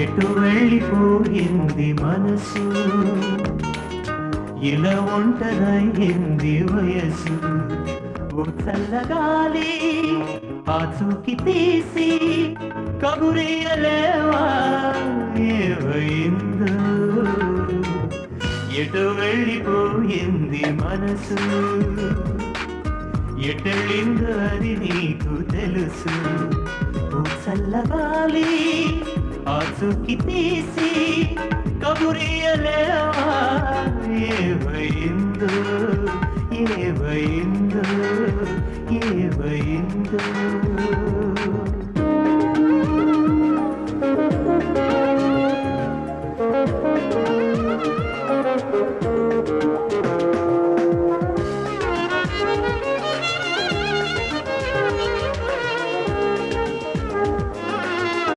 ఎటు వెళ్ళిపోయింది మనసు, ఇలా ఒంటరయింది వయసు. ఓ చల్లగాలి ఆచూకి తీసి కబురియలేవా ఏమైందో, ఎటు వెళ్ళిపోయింది మనసు, ఎటెళ్ళిందో అది నీకు తెలుసు. ఓ చల్లగాలి ఆచూకి తీసి కబురియలేవా ఏమైందో, ఏమైందో, ఏమైందో.